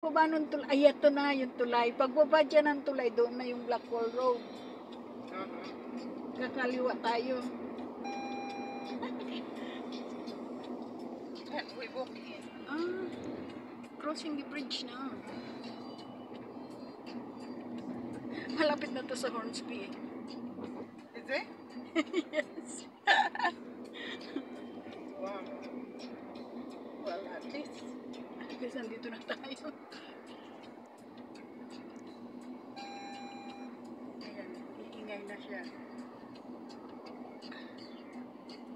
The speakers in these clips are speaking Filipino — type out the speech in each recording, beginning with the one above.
Pagbaba ng tulay, ay ito na yung tulay. Pagbaba dyan ng tulay, doon na yung Blackwall Road. Kakaliwa tayo. We walk in. Crossing the bridge na. Malapit na to sa Hornsby. Is it? Yes. Wow. Well, at least. Kasi nandito na tayo. Ayan, iingay na siya.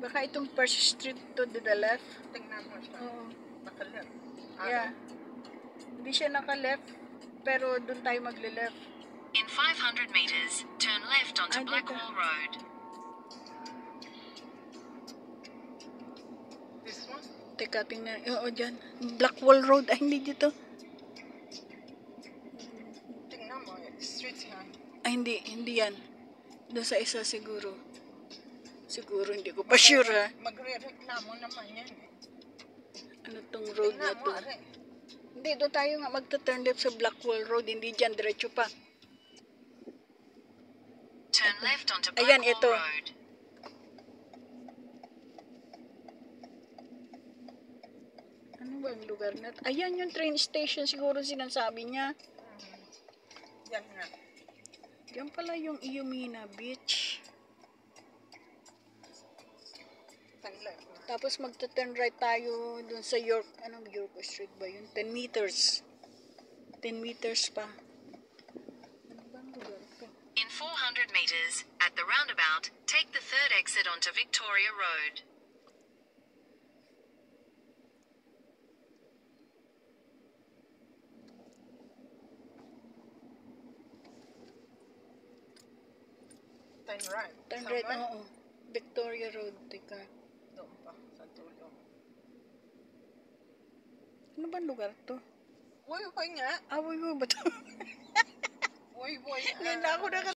Baka itong First Street to the left. Tingnan mo siya. Oo. Nakalip. Yeah. Hindi siya naka-left, pero doon tayo magle-left. In 500 meters, turn left onto Blackwall Road. This one? Teka, tingnan. Oo, dyan. Blackwall Road. Ay, hindi dito. Tingnan mo. Street yan. Ay, hindi yan. Doon sa isa siguro. Siguro, hindi ko pa sure ha. Magre-reklamo naman yan eh. Ano tong road na Tingnan to? mo, are. Hindi, doon tayo nga magta-turn left sa Blackwall Road. Hindi dyan, diretso pa. Turn left onto Ayan, Blackwall ito. Road. Ano ba ang lugar na to? Ayan yung train station siguro sinasabi niya. Yan nga. Yan pala yung Iumina Beach. Turn left na. Tapos magta-turn right tayo dun sa York. Anong York Street ba yun? 10 meters. 10 meters pa. Ano ba ang lugar to? In 400 meters, at the roundabout, take the third exit onto Victoria Road. Turn right. Turn right, Somewhere? oo. Victoria Road. Teka. Doon pa, sa tulong. Ano ba ang lugar to? Uy, uy nga. Awoy mo ba to? Uy, uy. Ngayon na ako